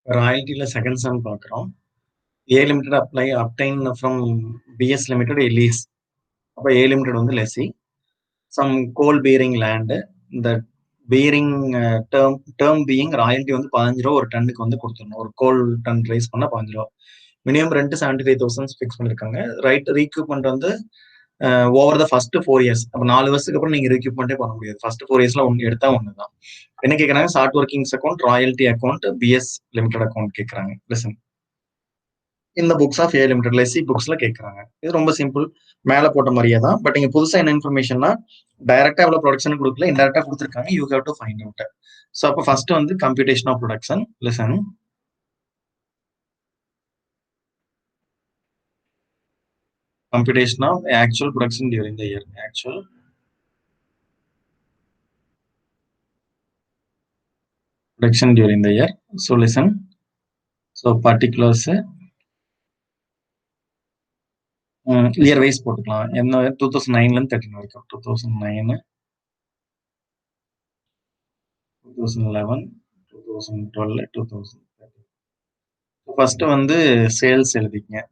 ராயல்ட்டில second sum பார்க்குறோம். A limited obtained from BS limited a lease. அப்ப A limited வந்து lessee. Sum coal bearing land. இந்த bearing term being royalty வந்து ரூ. 15 ஒரு டன்னுக்கு வந்து கொடுத்துடணும். ஒரு கோல் டன் ரைஸ் பண்ணா ரூ. 15. மினிமம் ரெண்ட் 75,000 ஃபிக்ஸ் பண்ணிருக்காங்க. ரைட் ரீக்யூப்மெண்ட் வந்து ஓவர் த ஃபர்ஸ்ட் 4 இயர்ஸ். அப்ப 4 வருஷத்துக்கு அப்புறம் நீங்க ரீக்யூப்மெண்ட்டே பண்ண முடியாது. ஃபர்ஸ்ட் 4 இயர்ஸ்ல ஒன்னு எடுத்தா ஒண்ணுதான். என்ன கேக்குறாங்க? Short workings account, royalty account, BS limited account கேக்குறாங்க. லிசன். இந்த books of A limited lessee புக்ஸ்ல கேக்குறாங்க. இது ரொம்ப சிம்பிள். மேல போட்ட மாதிரியே தான். பட் இங்க புதுசா என்ன இன்ஃபர்மேஷன்னா டைரக்டா எவ்வளவு ப்ரொடக்ஷன் கொடுக்கல, இன்டைரக்டா கொடுத்துருக்காங்க. You have to find out. So அப்போ ஃபர்ஸ்ட் வந்து computation of production. Listen. Computation of actual production during the year. Actual production during the year. So listen. So particulars year wise போட்டுக்கலாம். என்ன 2009ல இருந்து 13 வரைக்கும். 2009, 2011, 2012, 2013. ஃபர்ஸ்ட் வந்து சேல்ஸ் எழுதிக்கங்க.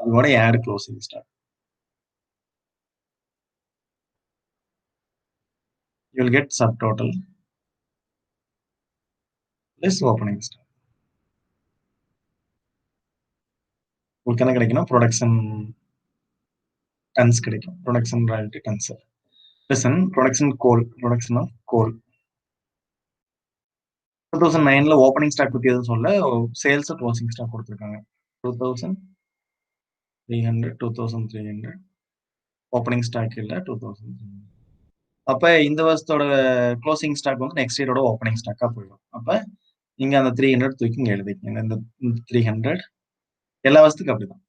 அதோட add closing stock. You will get subtotal less opening stock. உங்களுக்கு என்ன கிடைக்கும்னா ப்ரொடக்ஷன் டன்ஸ் கிடைக்கும். Production royalty tons. Listen. Production of coal. 2009ல ஓப்பனிங் ஸ்டாக் பத்தி எதுவும் சொல்ல, சேல்ஸ் க்ளோசிங் ஸ்டாக் கொடுத்துருக்காங்க. 2300 ஓப்பனிங் ஸ்டாக் இல்ல 2300. அப்ப இந்த வருஷத்தோட க்ளோசிங் ஸ்டாக் வந்து நெக்ஸ்ட் இயரோட ஓப்பனிங் ஸ்டாக்கா போயிடும். அப்ப இங்க அந்த 300 தூக்கி இங்க எழுதிக்கங்க. இந்த 300 எல்லா வருஷத்துக்கும் அப்படிதான்.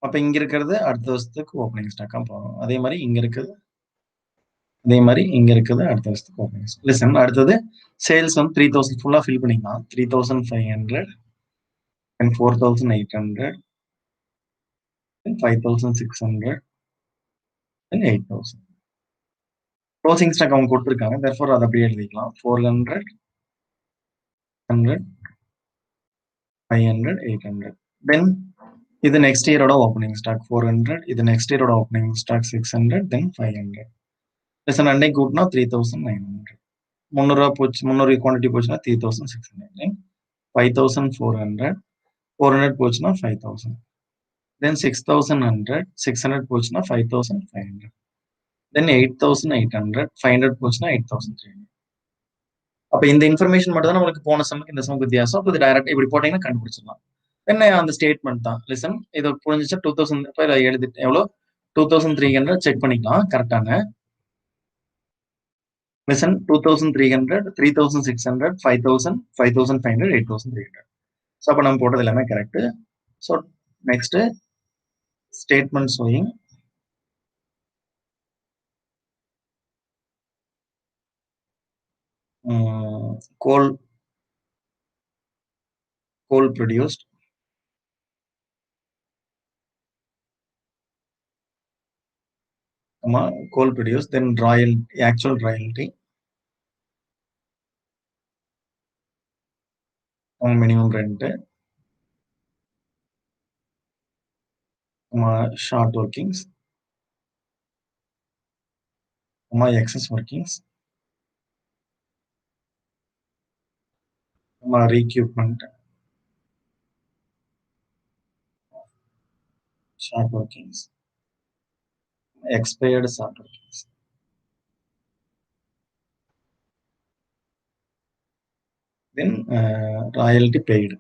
அப்ப இங்க இருக்கிறது அடுத்த வருஷத்துக்கு ஓப்பனிங் ஸ்டாக்கா போகும். அதே மாதிரி இங்க இருக்குது அடுத்த வருஷத்துக்கு ஓப்பனிங் ஸ்டாக். லிசன். அடுத்தது சேல்ஸ் வந்து 3000 ஃபுல்லா ஃபில் பண்ணிக்கலாம். 3500 and 4800 and 5600 and 8000. Closing stock அவங்க கொடுத்துருக்காங்க. therefore அதை அப்படியே எழுதிக்கலாம். 400, 100, 500, 800. தென் இது நெக்ஸ்ட் இயரோட ஓப்பனிங் ஸ்டாக் 400. இது நெக்ஸ்ட் இயரோட ஓப்பனிங் ஸ்டாக் 600, தென் 500. லிசன். அன்னைக்கு கூட்டினா 3900. 300 போச்சு. 300 குவான்டிட்டி போச்சுன்னா 3600. தென் 5400. 400 போச்சுன்னா 5000. தென் 6100. 600 போச்சுன்னா 5500. தென் 8800. 500 போச்சுன்னா 8300. அப்ப இந்த இன்ஃபர்மேஷன் மட்டும் தான் நம்மளுக்கு போன சமக்கு இந்த சமக்கு வித்தியாசம். அப்ப இது டைரக்டா இப்படி போட்டீங்கன்னா கண்டுபிடிச்சிடலாம். என்ன அந்த ஸ்டேட்மெண்ட் தான். லிசன். இது புரிஞ்சிச்சா? 2000 இப்ப எழுதிட்டு எவ்வளோ 2300 செக் பண்ணிக்கலாம் கரெக்டான. லிசன். 2300, 3600, 5000, 5500, 8300. ஸோ அப்ப நம்ம போட்டது எல்லாமே correct. So next statement showing coal produced, then actual royalty, minimum rent, short workings, excess workings, recoupment, short workings, expired short workings. Then royalty paid.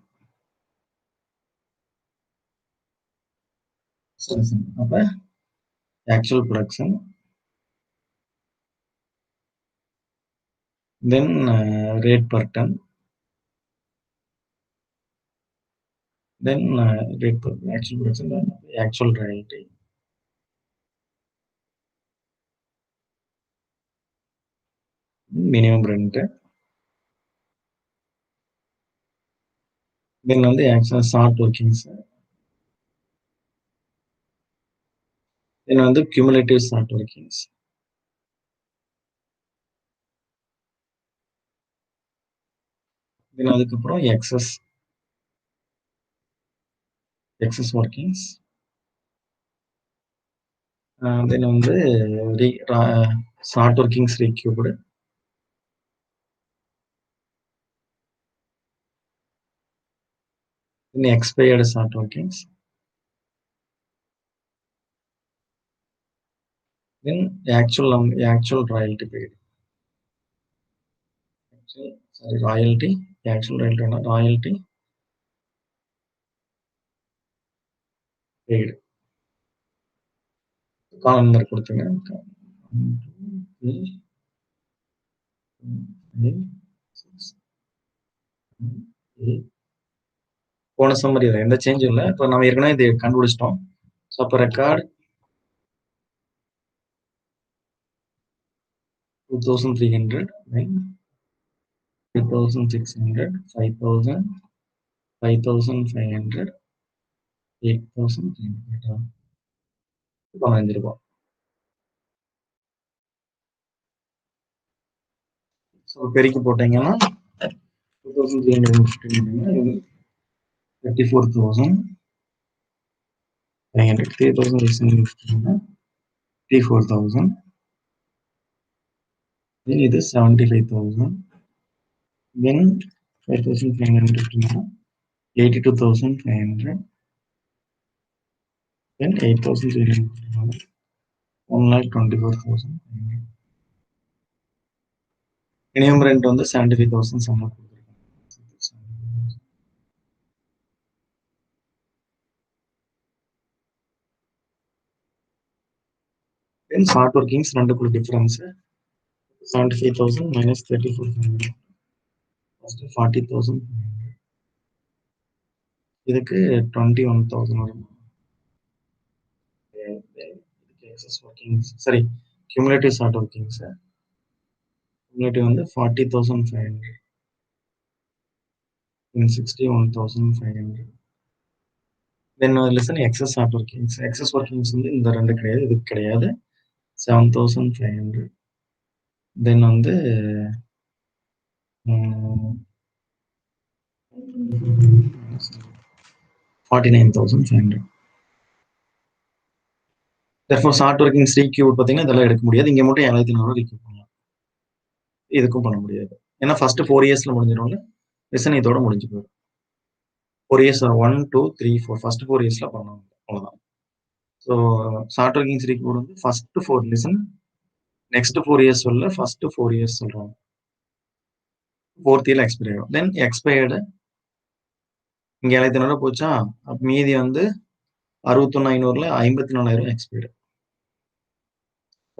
Actual production, then rate per ton, then rate per actual production, then actual royalty, minimum rent, then வந்து actual short workings, then வந்து cumulative short workings, then அதுக்கப்புறம் excess workings. Then வந்து ரீ ரா short workings recouped. Then expired short workings. Then actual royalty paid. Sorry royalty, actual royalty வேணா, royalty paid. Column number கொடுத்துங்க. 1, 2, 3, 5, 6, 7, 8. போன summary தான், எந்த சேஞ்சும் இல்லை. இப்போ நம்ம ஏற்கனவே இதை கண்டுபிடிச்சிட்டோம். ஸோ அப்போ ரெக்கார்ட் 2300, 5600, 5000, 5500, 8300. 15 ரூபாய். ஸோ பெருக்கி போட்டீங்கன்னா 2350, 34,500, 3650, 34,000. Then இது 75,000. Then 5,500, 82,500. Then 8,300, 1,24,500. மினிமம் ரெண்ட் வந்து 75,000 சம்பளம் கொடுத்துருக்காங்க. தென் ஷார்ட் ஒர்க்கிங்ஸ் ரெண்டுக்குள்ள டிஃபரன்ஸ் 75,000 மைனஸ் 34,500. ஃபர்ஸ்ட் 40,000. இதுக்கு 21,000 வரும். இதுக்கு எக்ஸஸ் ஒர்க்கிங்ஸ், சரி கியூமுலேட்டிவ் ஷார்ட் ஒர்க்கிங்ஸ் கியூமுலேட்டிவ் வந்து 40,500, 61,500. Then listen excess short workings. Excess workings வந்து இந்த ரெண்டு கிடையாது, இதுக்கு கிடையாது. 7,500. தென் வந்து 49,500. therefore ஷார்ட் ஒர்க்கிங்ஸ் ரீக்யூட் பார்த்தீங்கன்னா இதெல்லாம் எடுக்க முடியாது. இங்க மட்டும் 7,400 ரீக்யூட் பண்ணலாம். இதுக்கும் பண்ண முடியாது. ஏன்னா ஃபர்ஸ்ட் 4 இயர்ஸ்ல முடிஞ்சிடும்ல. லிசன் இதோட முடிஞ்சு போயிடும். 4 இயர்ஸ் 1, 2, 3, 4 ஃபர்ஸ்ட் 4 இயர்ஸ்ல பண்ணணும். அவ்வளவுதான். ஸோ ஷார்ட் ஒர்க்கிங்ஸ் ரீக்யூட் வந்து ஃபர்ஸ்ட் 4 லிசன், நெக்ஸ்ட் 4 இயர்ஸ் சொல்ல ஃபர்ஸ்ட் 4 இயர்ஸ் சொல்றோம். 4th இயர்ல எக்ஸ்பைரி ஆகும். தென் எக்ஸ்பயர்டு இங்க 7,500 போச்சா, மீதி வந்து 61,500ல 54,000 எக்ஸ்பைர்டு.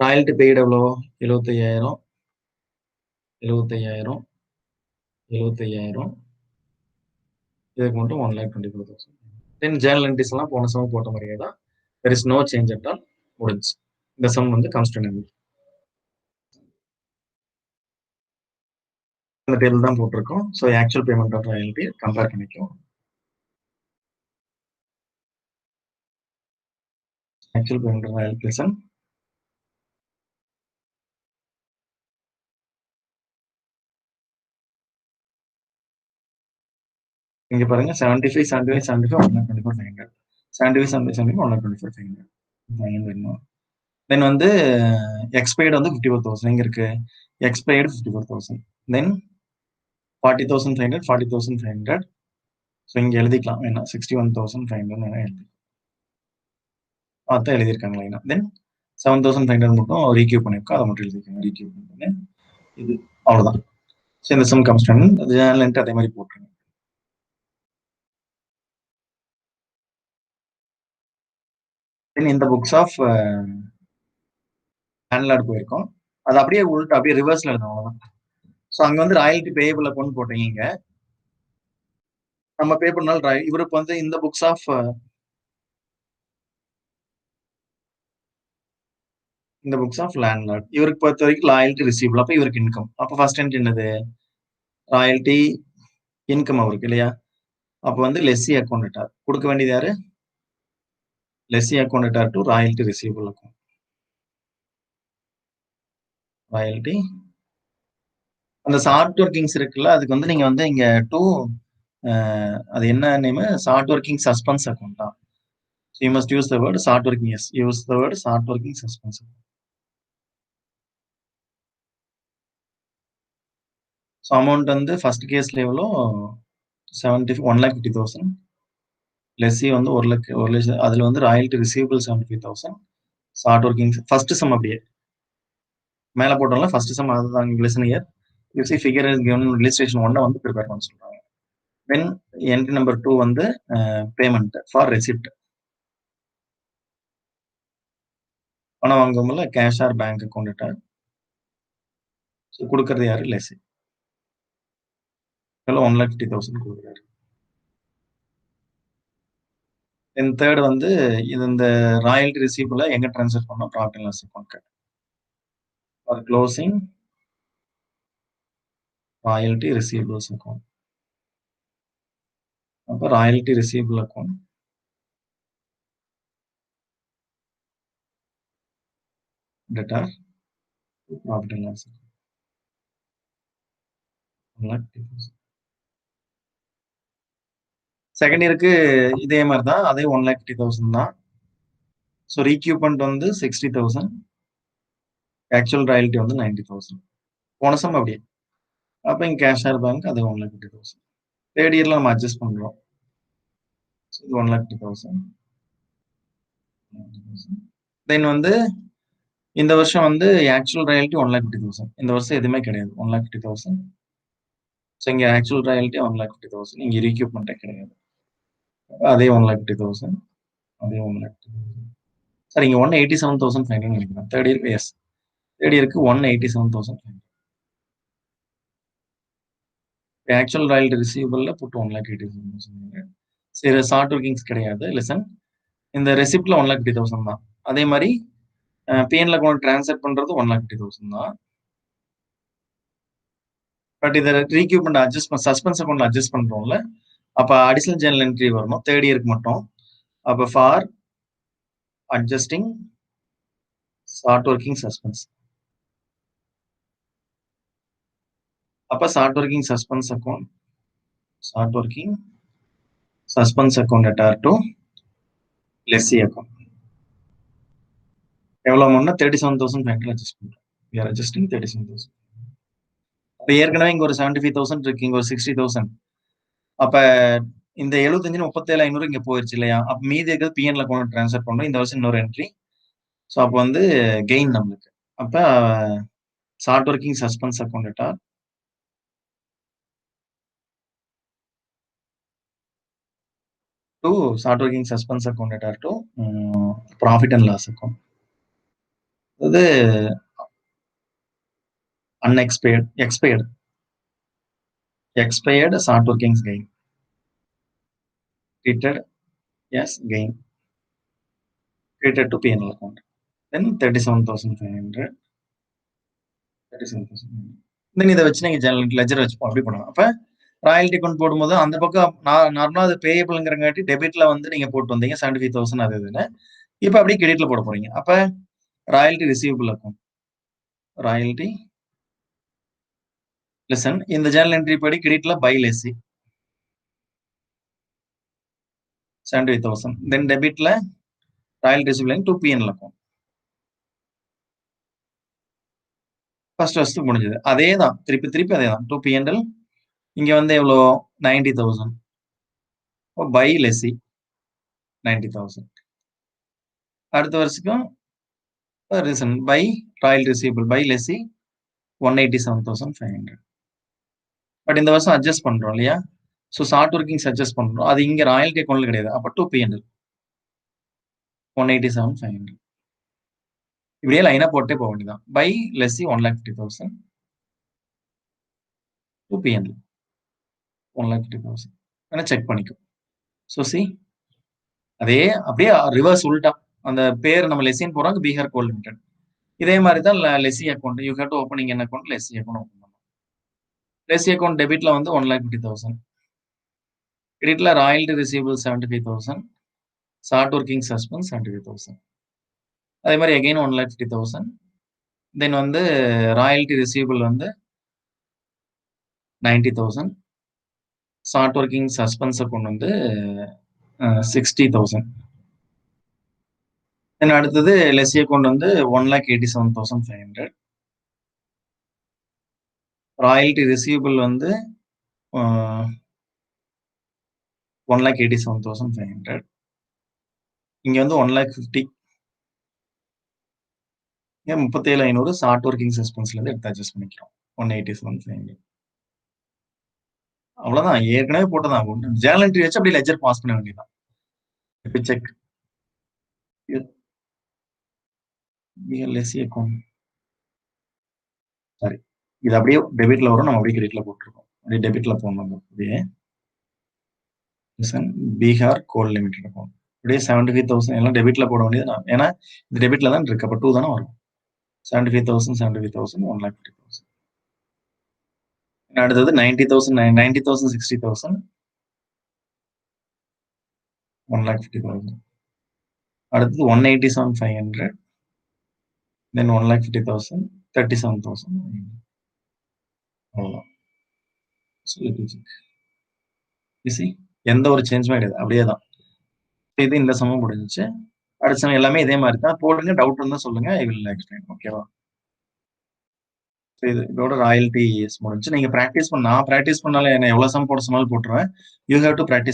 ராயல்டி பெய்டு எவ்வளோ? 75,000, 75,000, 75,000. இதுக்கு மட்டும் 1,24,000. தென் ஜேர்னல் என்ட்ரிஸ் எல்லாம் போன சமம் போட்ட மாதிரியே தான். There is no change at all. முடிஞ்சு. இந்த சம் வந்து கான்ஸ்டன்ட். இந்த டேபிள் தான் போட்டிருக்கோம். So actual payment of royalty compare பண்ணிக்கும். Actual payment of royalty listen இங்க பாருங்க 75, 75, 75, 1,24,500. 75, 75, 75, 1,24,500. 500. தென் வந்து எக்ஸ்பைர்டு வந்து 54,000 எங்க இருக்கு? எக்ஸ்பைர்டு 54,000. தென் 40,500, 40,500. ஸோ இங்க எழுதிக்கலாம் வேணா 61,500 வேணா எழுதி அதான் எழுதியிருக்காங்க லைனா. தென் 7,500 மட்டும் ரீக்யூ பண்ணிருக்கோம், அதை மட்டும் எழுதிருக்காங்க. ரீக்யூ பண்ணி இது அவ்வளவுதான். ஸோ இந்த சம் கான்ஸ்டன்ட் ஜேர்னல் அதே மாதிரி போட்டுருங்க. தென் இந்த புக்ஸ் ஆஃப் லேண்ட்லார்ட் போயிருக்கோம். அது அப்படியே உள்ட்டு அப்படியே ரிவர்ஸ்ல எழுதணும் அவ்வளவுதான். ஸோ அங்க வந்து ராயல்டி பேயபிள் அக்கௌண்ட் போட்டீங்க. நம்ம பே பண்ணாலும் இவருக்கு வந்து இந்த புக்ஸ் ஆஃப் லேண்ட்லார்ட் இவருக்கு பொறுத்த வரைக்கும் லாயல்டி ரிசீவபிள். அப்ப இவருக்கு இன்கம். அப்ப ஃபர்ஸ்ட் என்ட்ரி என்னது? ராயல்டி இன்கம் அவருக்கு இல்லையா? அப்ப வந்து லெஸ்ஸி அக்கௌண்ட் கொடுக்க வேண்டியது யாரு? Lessee account to royalty receivable account. Royalty அந்த ஷார்ட் ஒர்க்கிங்ஸ் இருக்குல்ல, அதுக்கு வந்து நீங்க வந்து இங்க டூ அது என்ன name? Short working suspense account தான். You must use the word short working. Yes, use the word short working suspense. So amount வந்து ஃபர்ஸ்ட் கேஸ்ல எவ்வளோ? 1,50,000. லெஸ்ஸி வந்து 1,00,000. அதுல வந்து royalty receivable 75,000. Short working first sum அப்படியே மேல போட்டோம்ல, ஃபர்ஸ்ட் சம் அதுதான் listen year. You see figure is given illustration 1 வந்து ப்ரிப்பேர் பண்ண சொல்றாங்க. தென் என்ட்ரி நம்பர் 2 வந்து பேமெண்ட் ஃபார் ரெசிப்ட். பணம் வாங்குவோம்ல, கேஷ் ஆர் பேங்க் அக்கௌண்ட்ட. ஸோ குடுக்கறது யாரு? லெஸ்ஸி. எவ்வளோ? 1,50,000 குடுக்குறாரு. தென் தேர்ட் வந்து இது இந்த ராயல்டி ரிசீவபிள எங்க ட்ரான்ஸ்ஃபர் பண்ணோம்? ப்ராஃபிட் அண்ட் லாஸ் அக்கவுண்ட்க்கு. For closing royalty receivables account. அப்ப royalty receivable account debtor profit and loss. 1,50,000. Second இயருக்கு இதே மாரி தான். அதே 1,50,000 தான். ஸோ ரீக்யூப்மென்ட் வந்து 60,000. ஆக்சுவல் ராயல்டி வந்து 90,000. போன சம் அப்படியே. அப்ப இங்க கேஷ் ஆர் பேங்க் அதே 1,50,000. தேர்ட் இயர்ல நம்ம அட்ஜஸ்ட் பண்றோம். ஸோ இது 1,50,000. தென் வந்து இந்த வருஷம் வந்து ஆக்சுவல் ராயல்டி 1,50,000. இந்த வருஷம் எதுவுமே கிடையாது. 1,50,000. ஸோ இங்க ஆக்சுவல் ராயல்டி 1,50,000. இங்க ரீக்யூப்மென்ட்டே கிடையாது. அதே 1,50,000. அதே 1,50,000. சார் இங்க 1,87,500 நினைக்கிறேன். Third year S. தேர்ட் இயருக்கு 1,87,500. ஆக்சுவல் ராயல்டி ரிசீவபிள்ல புட் 1,87,000. சரி, ஷார்ட் ஒர்க்கிங்ஸ் கிடையாது. லிசன், இந்த ரெசிப்ட்ல 1,50,000 தான். அதே மாதிரி பிஎன்ல அக்கௌண்ட் ட்ரான்ஸ்ஃபர் பண்றது 1,50,000 தான். பட் இதை ரீக்யூப்மெண்ட் அட்ஜஸ்ட் சஸ்பென்ஸ் அக்கௌண்ட்ல அட்ஜஸ்ட் பண்றோம்ல, அப்ப அடிஷனல் ஜேர்னல் என்ட்ரி வரணும் தேர்ட் இயருக்கு மட்டும். அப்ப for adjusting short working suspense. அப்ப short working suspense account, short working suspense account அட்டார் டு லெஸ்ஸி அக்கௌண்ட். எவ்வளவு அமௌண்ட்னா 37,500 அட்ஜஸ்ட் பண்றோம். We are adjusting 37,000. அப்ப ஏற்கனவே இங்க ஒரு 75,000 இருக்கு, இங்க ஒரு 60,000. அப்ப இந்த 75 37,500 இங்க போயிருச்சு இல்லையா? அப்ப மீதி இருக்கிறது பிஎன்ல அக்கௌண்ட் ட்ரான்ஸ்ஃபர் பண்ணணும். இந்த வருஷம் இன்னொரு என்ட்ரி. ஸோ அப்ப வந்து கெயின் நம்மளுக்கு. அப்ப ஷார்ட் ஒர்க்கிங் சஸ்பென்ஸ் அக்கௌண்ட் அட்டார் to short working suspense account அட்டார் to profit and loss account. அது expired short workings gain treated as gain created to P&L account. Then 37,500. 37,500. தென் இதை வச்சு நீங்க ஜெனரல் லெஜர் வச்சு அப்படி பண்ணலாம். அப்ப ராயல்டி அக்கௌண்ட் போடும்போது அந்த பக்கம் நார்மலா அது பேயபிள்ங்கிறங்காட்டி டெபிட்ல வந்து நீங்க போட்டு வந்தீங்க 75,000 அது இதுன்னு. இப்ப அப்படியே கிரெடிட்ல போட போறீங்க. அப்ப royalty receivable account, royalty listen, இந்த ஜேர்னல் என்ட்ரி படி கிரெடிட்ல பை லெஸ்ஸி 75,000. தென் டெபிட்ல royalty receivable to P&L account. First வருஷத்துக்கு முடிஞ்சது. அதே தான் திருப்பி திருப்பி அதே தான். டு P&L இங்க வந்து எவ்வளோ? 90,000. By lessee 90,000. அடுத்த வருஷத்துக்கும் reason by royal receivable by lessee 187,500. But இந்த வருஷம் அட்ஜஸ்ட் பண்றோம் இல்லையா? ஸோ ஷார்ட் ஒர்க்கிங்ஸ் அட்ஜஸ்ட் பண்றோம். அது இங்க ராயல்டி அக்கௌண்ட்ல கிடையாது. அப்ப டு P&L 187,500. இப்படியே லைனா போட்டே போக வேண்டியதான். By lessee 1,50,000 to P&L 1,50,000. வேணா செக் பண்ணிக்கோ. ஸோ சி அதே அப்படியே ரிவர்ஸ் உல்டா. அந்த பேர் நம்ம லெஸ்ஸின்னு போறோம், பீகார் கோல் லிமிடெட். இதே மாதிரி தான் lessee account. You have to opening an account, lessee account open பண்ணணும். லெஸ்ஸி அக்கௌண்ட் டெபிட்ல வந்து 1,50,000. கிரெடிட்ல royalty receivable 75,000. Short working suspense 75,000. அதே மாதிரி அகைன் 1,50,000. தென் வந்து ராயல்டி ரிசீவபிள் வந்து 90,000. ஷார்ட் ஒர்க்கிங் சஸ்பென்ஸ கொண்டு வந்து 60,000. தென் அடுத்தது லெஸ்ஸிய கொண்டு வந்து 1,87,500. ராயல்டி ரிசீவபிள் வந்து 1,87,500. இங்க வந்து 1,50,000. ஏன் 37,500 ஷார்ட் ஒர்க்கிங் சஸ்பென்ஸ்ல இருந்து எடுத்து அட்ஜஸ்ட் பண்ணிக்கிறோம். 1,87,500. அவ்வளவுதான். ஏற்கனவே போட்டதான். ஜேர்னல் என்ட்ரி வச்சு அப்படியே லெட்ஜர் பாஸ் பண்ண வேண்டியதுதான். செக். Lessee account. சாரி. இது அப்படியே டெபிட்ல வரும். நம்ம அப்படியே கிரெடிட்ல போட்டுருக்கோம். அப்படியே டெபிட்ல போடணும். அப்படியே பீகார் கோல் லிமிடெட் அக்கௌண்ட். அப்படியே 75,000 எல்லாம் டெபிட்ல போட வேண்டியது. ஏன்னா இது டெபிட்ல தான் இருக்கு. அப்ப 2 தானே வரும். 75,000, 75,000, 1,50,000. அடுத்தது 90,000, 90,000, 60,000, 1,50,000. அடுத்தது 1,87,500, then 1,50,000, 37,000. அவ்வளவுதான். எந்த ஒரு சேஞ்சுமே கிடையாது. அப்படியே தான். இது இந்த சமம் முடிஞ்சிச்சு. அடுத்த சமம் எல்லாமே இதே மாதிரி தான். போடுங்க. டவுட் இருந்தா சொல்லுங்க. I will explain. ஓகேவா? இதோட ராயல்டி முடிஞ்சு. நீங்க பிராக்டிஸ் நான் பிராக்டிஸ் பண்ணாலே என்ன எவ்வளவு சம் போட சொன்னாலும் போட்டுருவேன். You have to practise.